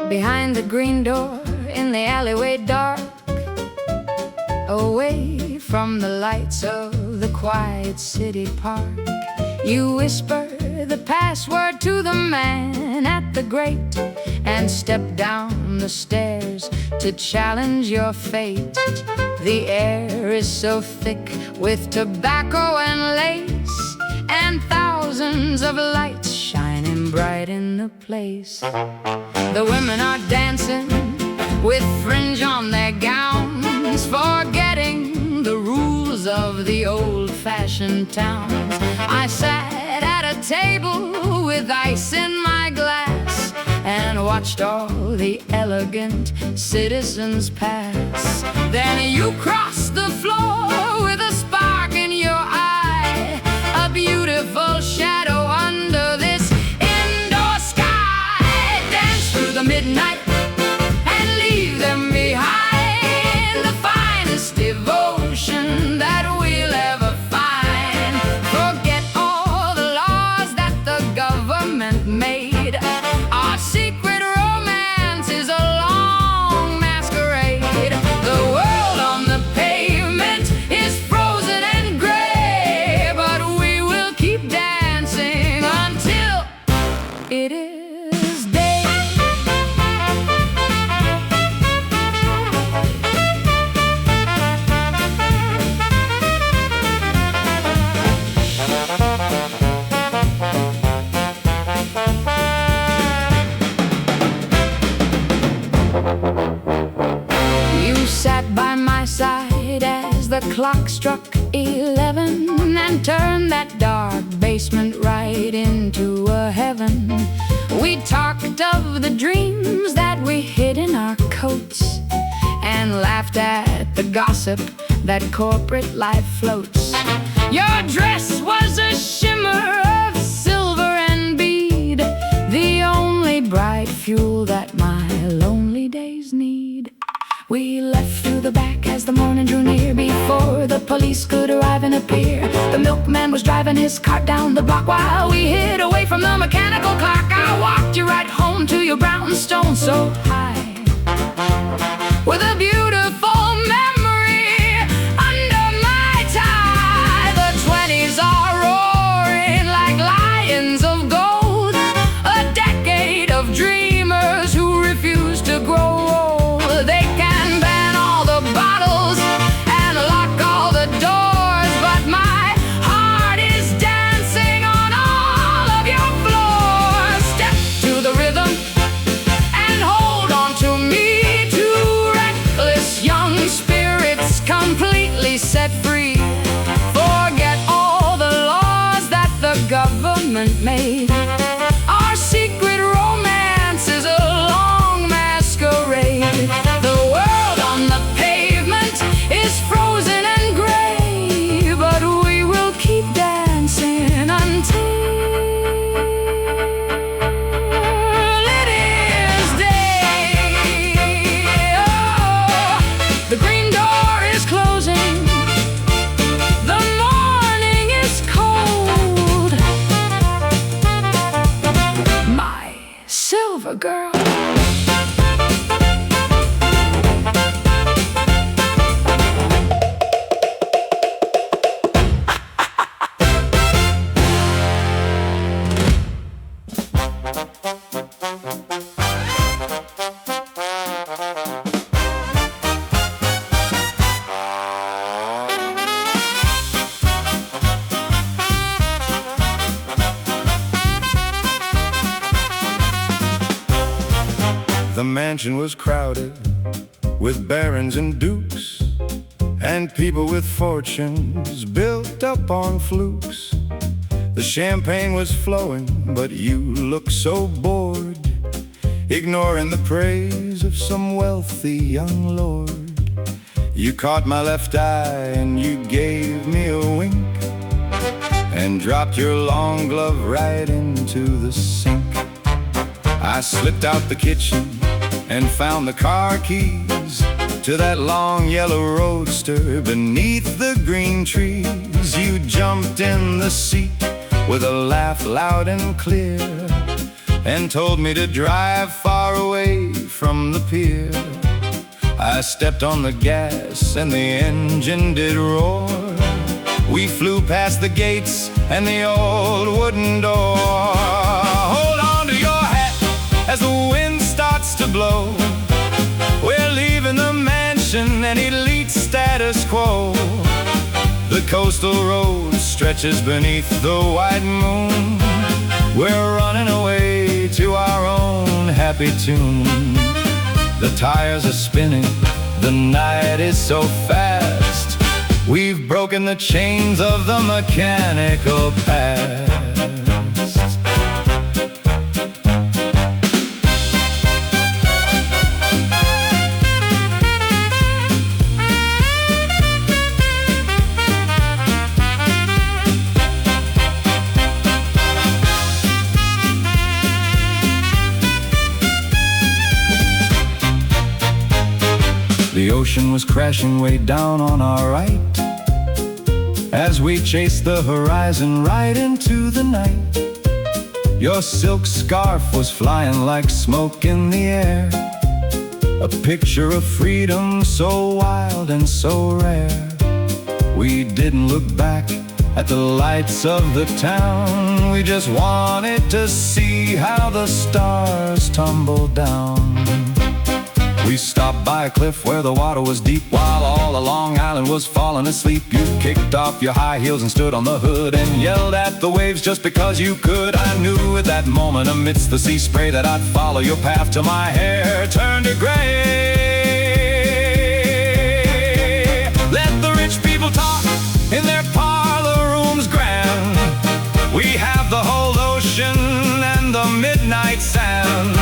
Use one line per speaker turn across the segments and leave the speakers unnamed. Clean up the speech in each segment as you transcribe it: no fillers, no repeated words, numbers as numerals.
Behind the green door in the alleyway dark, away from the lights of the quiet city park, you whisper the password to the man at the grate and step down the stairs to challenge your fate. The air is so thick with tobacco and lace, and thousands of lights shining bright in the place. The women are dancing with fringe on their gowns, forgetting the rules of the old-fashioned towns. I sat at a table with ice in my glass and watched all the elegant citizens pass. Then you crossed the floor with a spark in your eye, a beautiful shadow under this indoor sky. Dance through the midnight and leave them behind, the finest devotion that we'll ever find. Forget all the laws that the government made. Our secret romance is a long masquerade. The world on the pavement is frozen and gray, but we will keep dancing until it is day. You sat by my side as the clock struck 11 and turned that dark basement right into a heaven. We talked of the dreams that we hid in our coats and laughed at the gossip that corporate life floats. Your dress was a shimmer of silver and bead, the only bright fuel that my lonely days need. We left through the back as the morning drew near, before the police could arrive and appear. The milkman was driving his cart down the block while we hid away from the mechanical clock. I walked you right home to your brownstone so high, with a beautiful memory under my tie. The 20s are roaring like lions of gold, a decade of dreamers who refuse to grow old. They can ban all the bottles and lock all the doors, but my heart is dancing on all of your floors. Step to the rhythm and hold on to me, two reckless young spirits completely set free. Forget all the laws that the government made. Our secret romance is a long masquerade. The world on the pavement is frozen and gray, but we will keep dancing until it is day. Oh, the green door is closing, the morning is cold. My silver girl.
The mansion was crowded with barons and dukes, and people with fortunes built up on flukes. The champagne was flowing, but you looked so bored, ignoring the praise of some wealthy young lord. You caught my left eye and you gave me a wink, and dropped your long glove right into the sink. I slipped out the kitchen and found the car keys to that long yellow roadster beneath the green trees. You jumped in the seat with a laugh loud and clear, and told me to drive far away from the pier. I stepped on the gas and the engine did roar. We flew past the gates and the old wooden door. Hold on to your hat as the wind starts to blow. We're leaving the mansion and elite status quo. The coastal road stretches beneath the white moon. We're running away to our own happy tune. The tires are spinning, the night is so fast. We've broken the chains of the mechanical past. The ocean was crashing way down on our right as we chased the horizon right into the night. Your silk scarf was flying like smoke in the air, a picture of freedom so wild and so rare. We didn't look back at the lights of the town. We just wanted to see how the stars tumbled down. We stopped by a cliff where the water was deep, while all the Long Island was falling asleep. You kicked off your high heels and stood on the hood and yelled at the waves just because you could. I knew at that moment amidst the sea spray that I'd follow your path till my hair turned to gray. Let the rich people talk in their parlor rooms grand. We have the whole ocean and the midnight sand,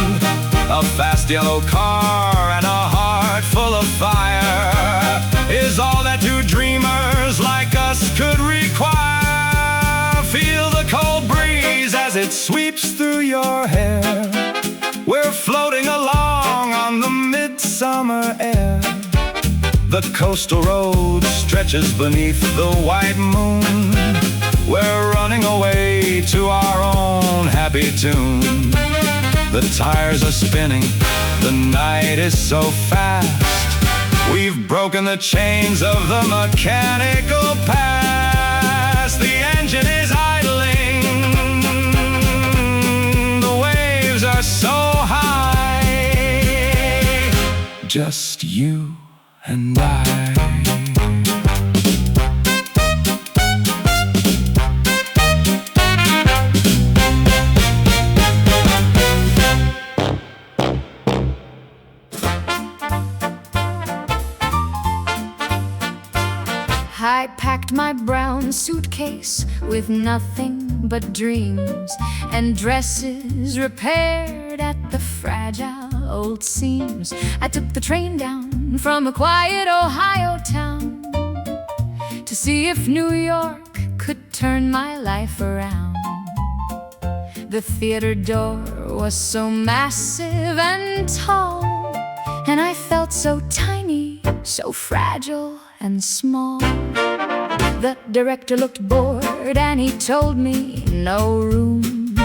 a fast yellow car and a heart full of fire is all that two dreamers like us could require. Feel the cold breeze as it sweeps through your hair. We're floating along on the midsummer air. The coastal road stretches beneath the white moon. We're running away to our own happy tune. The tires are spinning, the night is so fast. We've broken the chains of the mechanical past. The engine is idling, the waves are so high. Just you and I.
I packed my brown suitcase with nothing but dreams and dresses repaired at the fragile old seams. I took the train down from a quiet Ohio town to see if New York could turn my life around. The theater door was so massive and tall, and I felt so tiny, so fragile and small. The director looked bored and he told me no room.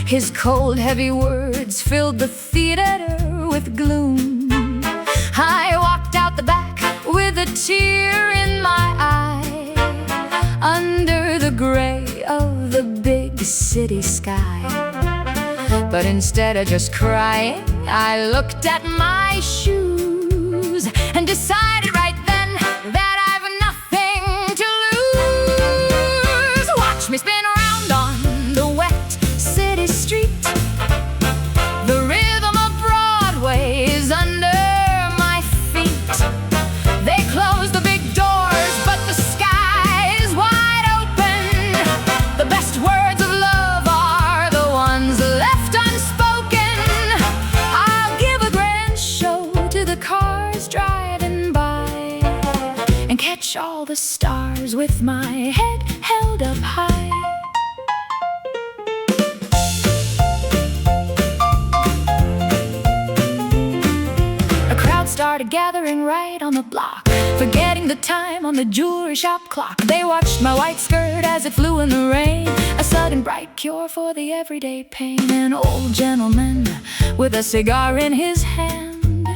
His cold, heavy words filled the theater with gloom. I walked out the back with a tear in my eye, under the gray of the big city sky. But instead of just crying, I looked at my shoes and decided right then that I've nothing to lose. Watch me spin around on the wet city street. The rhythm of Broadway is under my feet. They close the big doors, but the sky is wide open. The best words of love are the ones left unspoken. I'll give a grand show to the cars driving by. stars with my head held up high. A crowd started gathering right on the block, forgetting the time on the jewelry shop clock. They watched my white skirt as it flew in the rain, a sudden bright cure for the everyday pain. An old gentleman with a cigar in his hand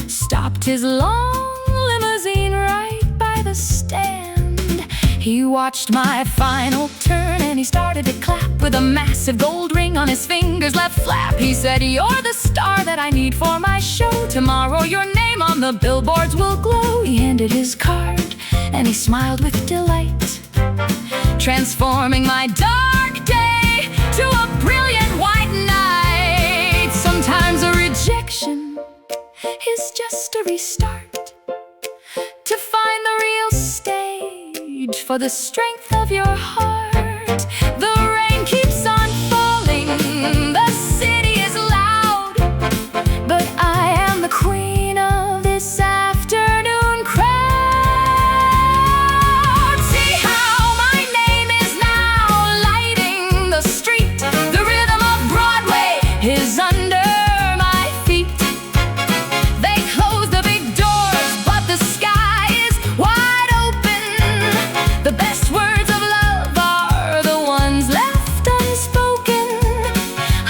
stopped his long limousine right by the stand. He watched my final turn and he started to clap, with a massive gold ring on his finger's left flap. He said, "You're the star that I need for my show. Tomorrow your name on the billboards will glow." He handed his card and he smiled with delight, transforming my dark day to a brilliant white night. Sometimes a rejection is just a restart, to find the real stage for the strength of your heart. The rain keeps on falling, the city is loud, but I am the queen of this afternoon crowd. See how my name is now lighting the street. The rhythm of Broadway is under my feet. They close the big doors, but the sky is wide open. The best words of love are the ones left unspoken.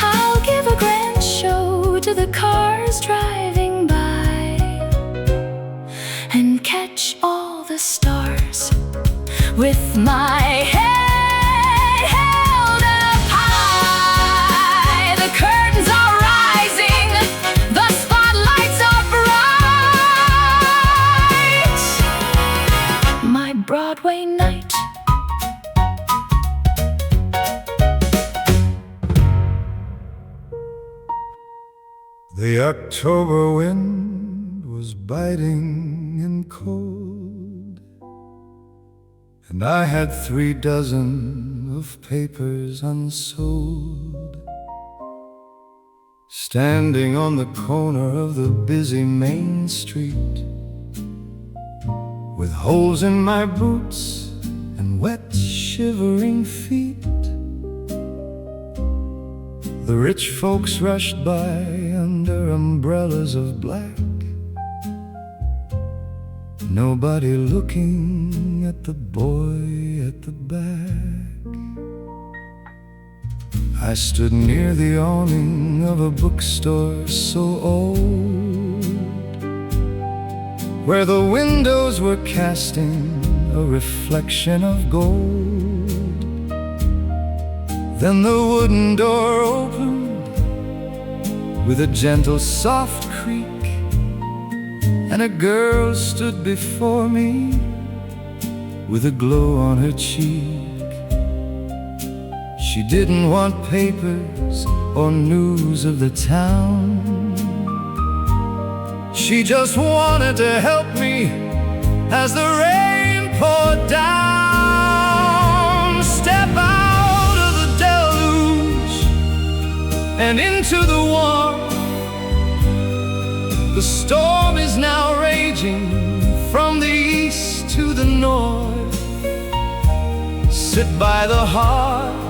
I'll give a grand show to the cars driving by, and catch all the stars with my head held up high. The curtains are rising, the spotlights are bright. My Broadway night.
The October wind was biting and cold, and I had 3 dozen of papers unsold. Standing on the corner of the busy main street, with holes in my boots and wet, shivering feet, the rich folks rushed by under umbrellas of black, nobody looking at the boy at the back. I stood near the awning of a bookstore so old, where the windows were casting a reflection of gold. Then the wooden door opened with a gentle, soft creak, and a girl stood before me with a glow on her cheek. She didn't want papers or news of the town. She just wanted to help me as the rain poured down. Step out of the deluge and into the warmth. The storm is now raging from the east to the north. Sit by the hearth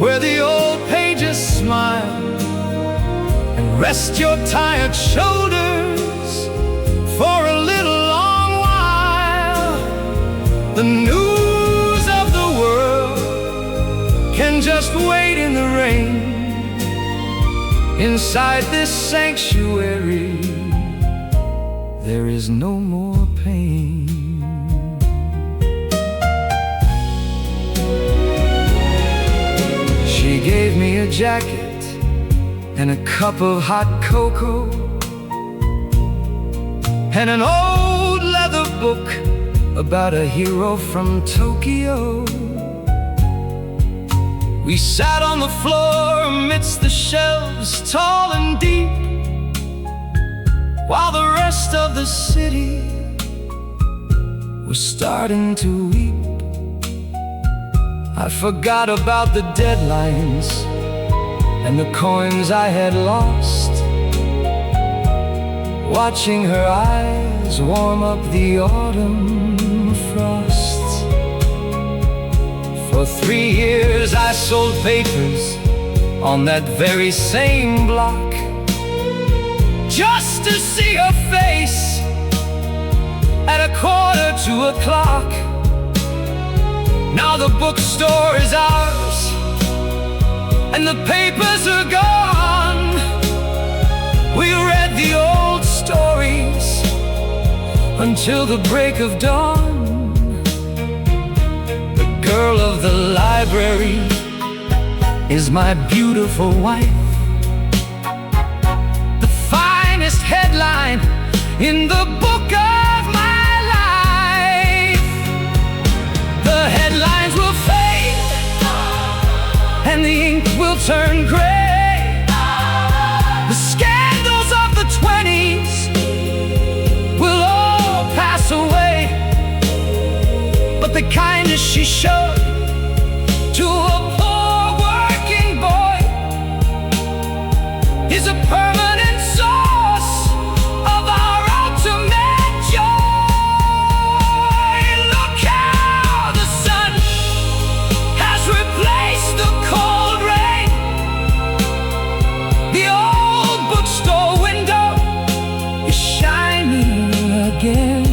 where the old pages smile, and rest your tired shoulders for a little long while. The news of the world can just wait in the rain. Inside this sanctuary, there is no more pain. She gave me a jacket and a cup of hot cocoa, and an old leather book about a hero from Tokyo. We sat on the floor amidst the shelves, tall and deep, while the rest of the city was starting to weep. I forgot about the deadlines and the coins I had lost, watching her eyes warm up the autumn
3 years I sold papers on that very same block, just to see her face at 1:45. Now the bookstore is ours and the papers are gone. We read the old stories until the break of dawn. The girl of the library is my beautiful wife, the finest headline in the book of my life. The headlines will fade and the ink will turn gray. The scandals of the 20s will all pass away, but the kindness she showed to a poor working boy is a permanent source of our ultimate joy. Look how the sun has replaced the cold rain. The old bookstore window is shining again.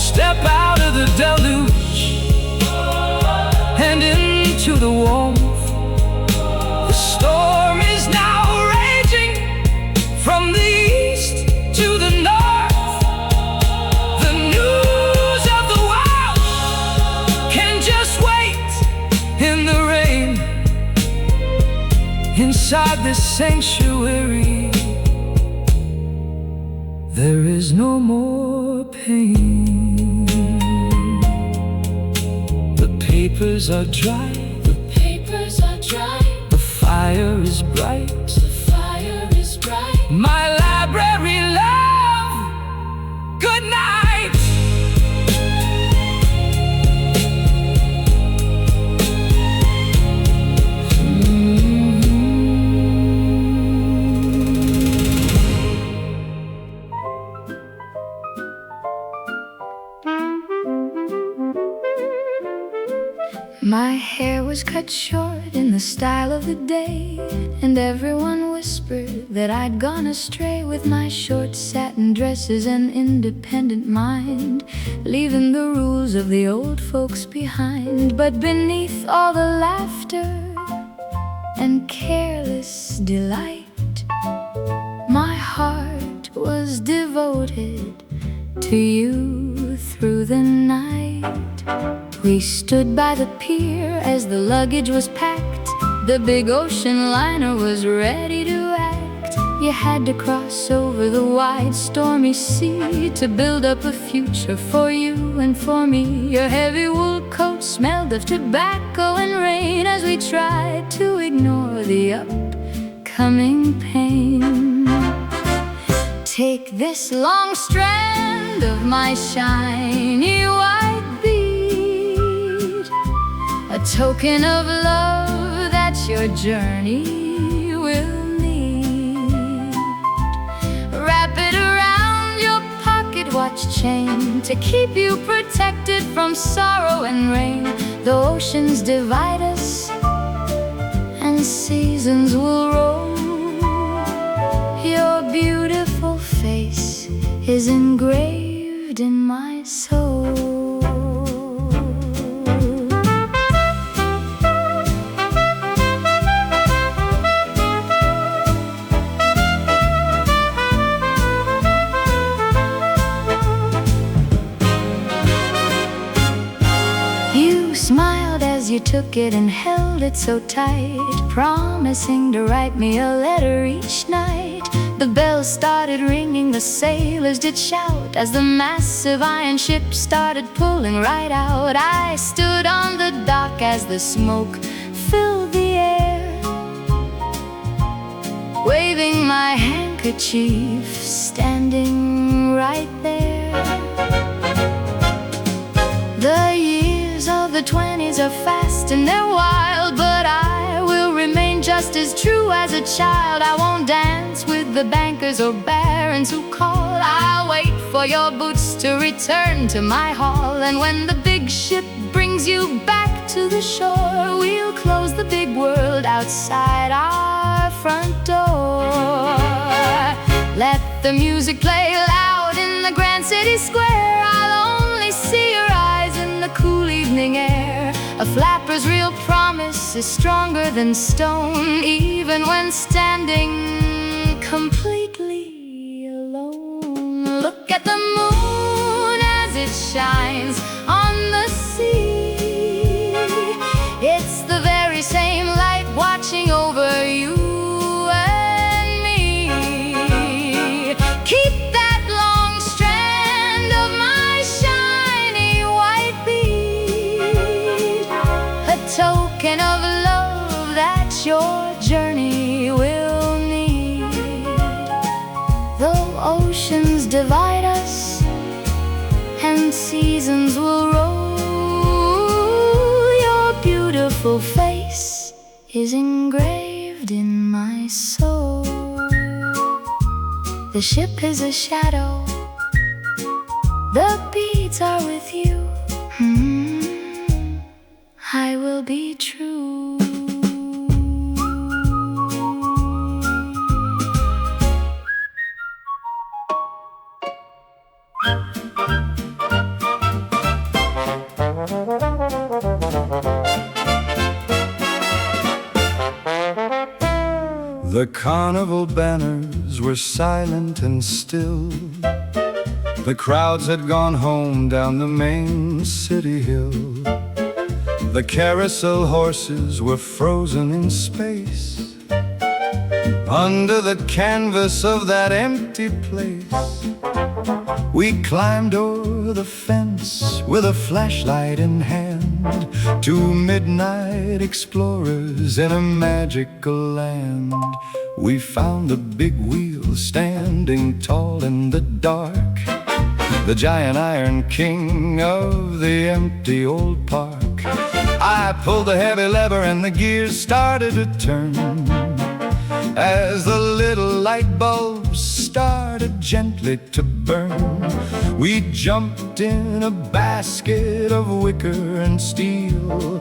Step out of the deluge and into the warmth. The storm is now raging from the east to the north. The news of the world can just wait in the rain. Inside this sanctuary, there is no more pain. The papers are dry,
The papers are dry,
the fire is bright.
the fire is bright.
My library love, good night.
My hair was cut short in the style of the day, and everyone whispered that I'd gone astray with my short satin dresses and independent mind, leaving the rules of the old folks behind. But beneath all the laughter and careless delight, my heart was devoted to you through the night. We stood by the pier as the luggage was packed. The big ocean liner was ready to act. You had to cross over the wide stormy sea to build up a future for you and for me. Your heavy wool coat smelled of tobacco and rain as we tried to ignore the upcoming pain. Take this long strand of my shiny white bead, a token of love that your journey will need. Wrap it around your pocket watch chain to keep you protected from sorrow and rain. The oceans divide us and seasons will roll. Your beautiful face is engraved in my soul. You smiled as you took it and held it so tight, promising to write me a letter each night. The bells started ringing, the sailors did shout as the massive iron ship started pulling right out. I stood on the dock as the smoke filled the air, waving my handkerchief, standing right there. The years of the 20s are fast and they're wild, but I will remain just just as true as a child. I won't dance with the bankers or barons who call. I'll wait for your boots to return to my hall. And when the big ship brings you back to the shore, we'll close the big world outside our front door. Let the music play loud in the grand city square. I'll only see your eyes in the cool evening air. A flapper's real promise is stronger than stone, even when standing completely alone. Look at the moon as it shines on the sea. It's the very same light watching over you and me. Keep that long strand of my shiny white bead, a token of love that your journey will need. Though oceans divide us and seasons will roll, your beautiful face is engraved in my soul. The ship is a shadow, the beads are with you. I will be true.
The carnival banners were silent and still. The crowds had gone home down the main city hill. The carousel horses were frozen in space under the canvas of that empty place. We climbed over the fence with a flashlight in hand, two midnight explorers in a magical land. We found the big wheel standing tall in the dark, the giant iron king of the empty old park. I pulled the heavy lever and the gears started to turn, as the little light bulbs started gently to burn. We jumped in a basket of wicker and steel,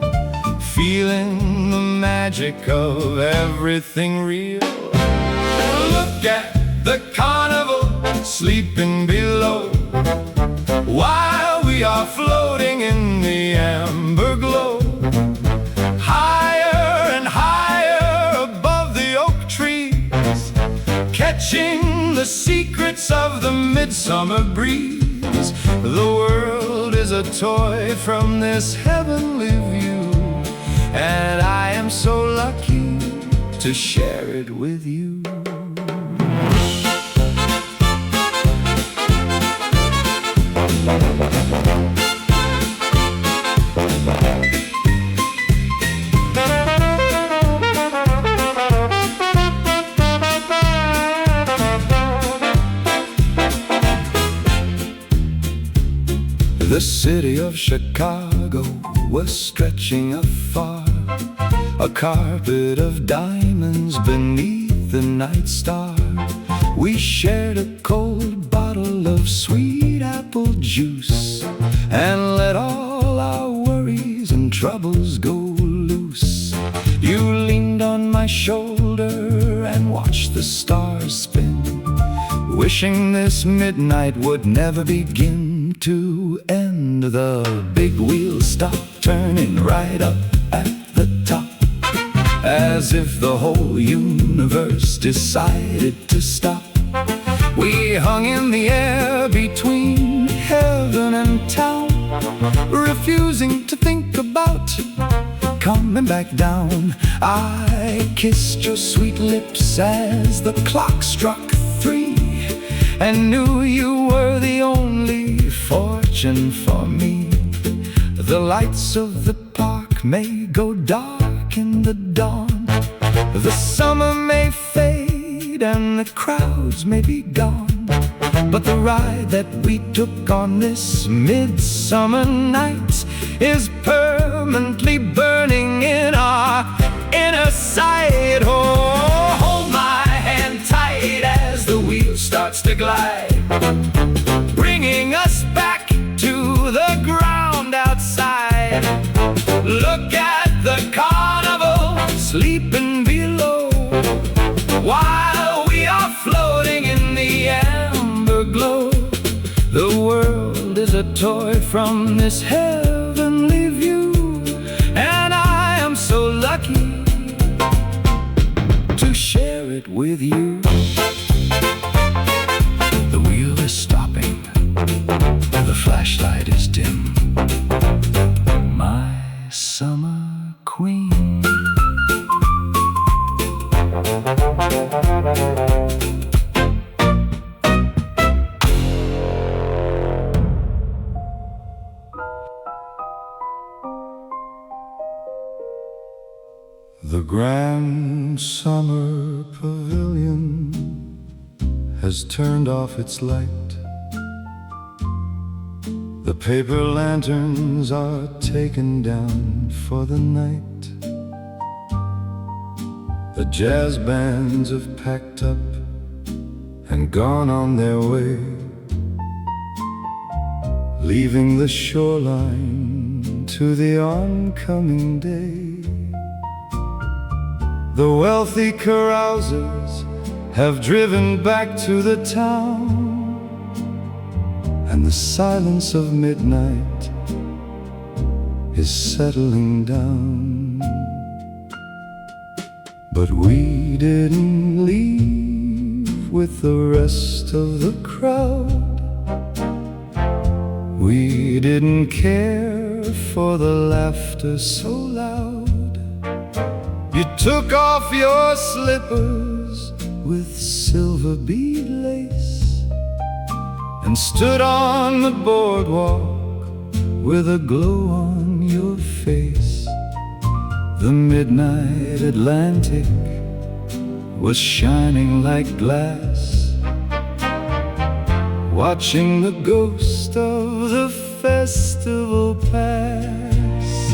feeling the magic of everything real. Look at the carnival sleeping below, while we are floating in the amber glow. Higher and higher above the oak trees, catching the secrets of the midsummer breeze. The world is a toy from this heavenly view, and I am so lucky to share it with you. The city of Chicago was stretching afar, a carpet of diamonds beneath the night star. We shared a cold bottle of sweet apple juice and let all our worries and troubles go loose. You leaned on my shoulder and watched the stars spin, wishing this midnight would never begin to end. The big wheel stopped turning right up at the top, as if the whole universe decided to stop. We hung in the air between heaven and town, refusing to think about coming back down. I kissed your sweet lips as the clock struck 3, and knew you were the only fortune for me. The lights of the park may go dark in the dawn, the summer may fade and the crowds may be gone, but the ride that we took on this midsummer night is permanently burning in our inner sight. Oh, hold my hand tight as the wheel starts to glide, bringing us back to the ground outside. Look at the carnival sleeping below, while we are floating in the amber glow. The world is a toy from this heavenly view, and I am so lucky to share it with you. The wheel is stopping, the flashlight is dim. My summer queen. The grand summer pavilion has turned off its light. The paper lanterns are taken down for the night. The jazz bands have packed up and gone on their way, leaving the shoreline to the oncoming day. The wealthy carousers have driven back to the town, and the silence of midnight is settling down. But we didn't leave with the rest of the crowd. We didn't care for the laughter so loud. You took off your slippers with silver bead lace and stood on the boardwalk with a glow on your face. The midnight Atlantic was shining like glass, watching the ghost of the festival pass.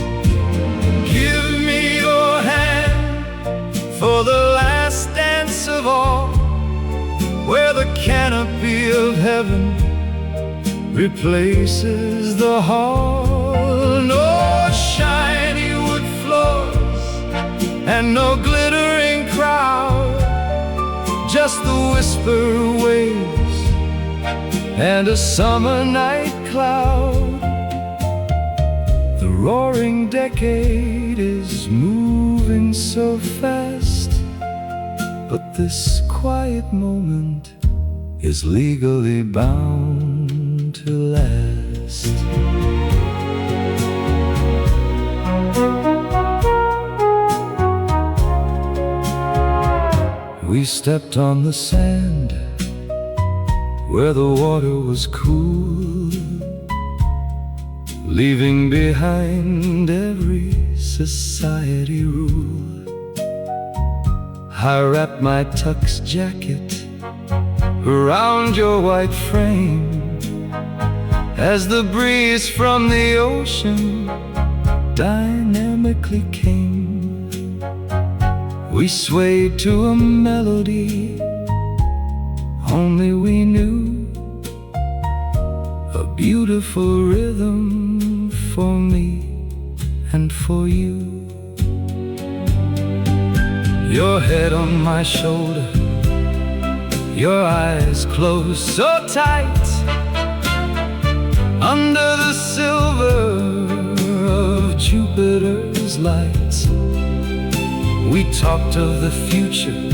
Give me your hand for the last dance of all, where the canopy of heaven replaces the hall. No shiny wood floors and no glittering crowd, just the whisper waves and a summer night cloud. The roaring decade is moving so fast, but this quiet moment is legally bound to last. We stepped on the sand where the water was cool, leaving behind every society rule. I wrapped my tux jacket around your white frame as the breeze from the ocean dynamically came. We swayed to a melody only we knew, a beautiful rhythm for me and for you. Your head on my shoulder, your eyes closed so tight, under the silver of Jupiter's lights. We talked of the future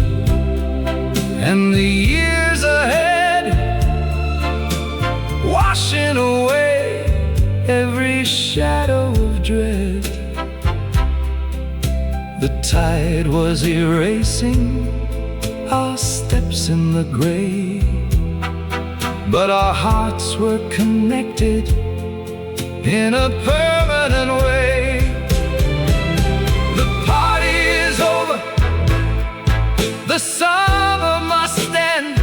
and the years ahead, washing away every shadow of dread. The tide was erasing our steps in the gray, but our hearts were connected in a permanent way. The party is over, the summer must end,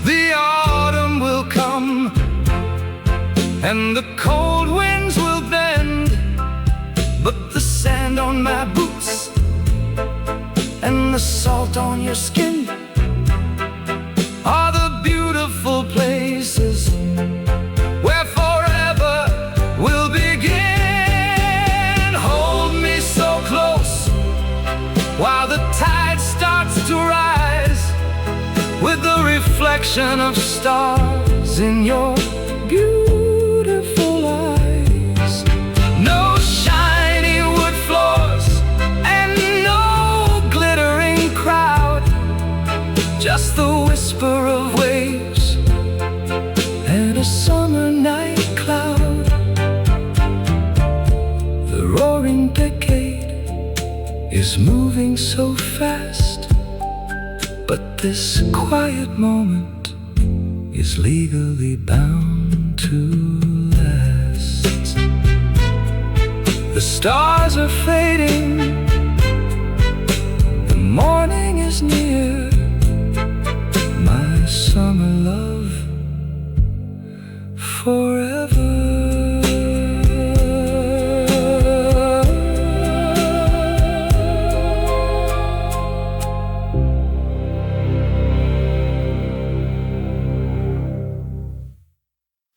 the autumn will come, and the cold winds will bend, but the sand on my boots
and the salt on your skin are the beautiful places where forever will begin. Hold me so close while the tide starts to rise, with the reflection of stars in your beautiful eyes. No shiny wood floors and no glittering crowd, just the whisper of waves and a summer night cloud. The roaring decade is moving so fast, but this quiet moment is legally bound to last. The stars are fading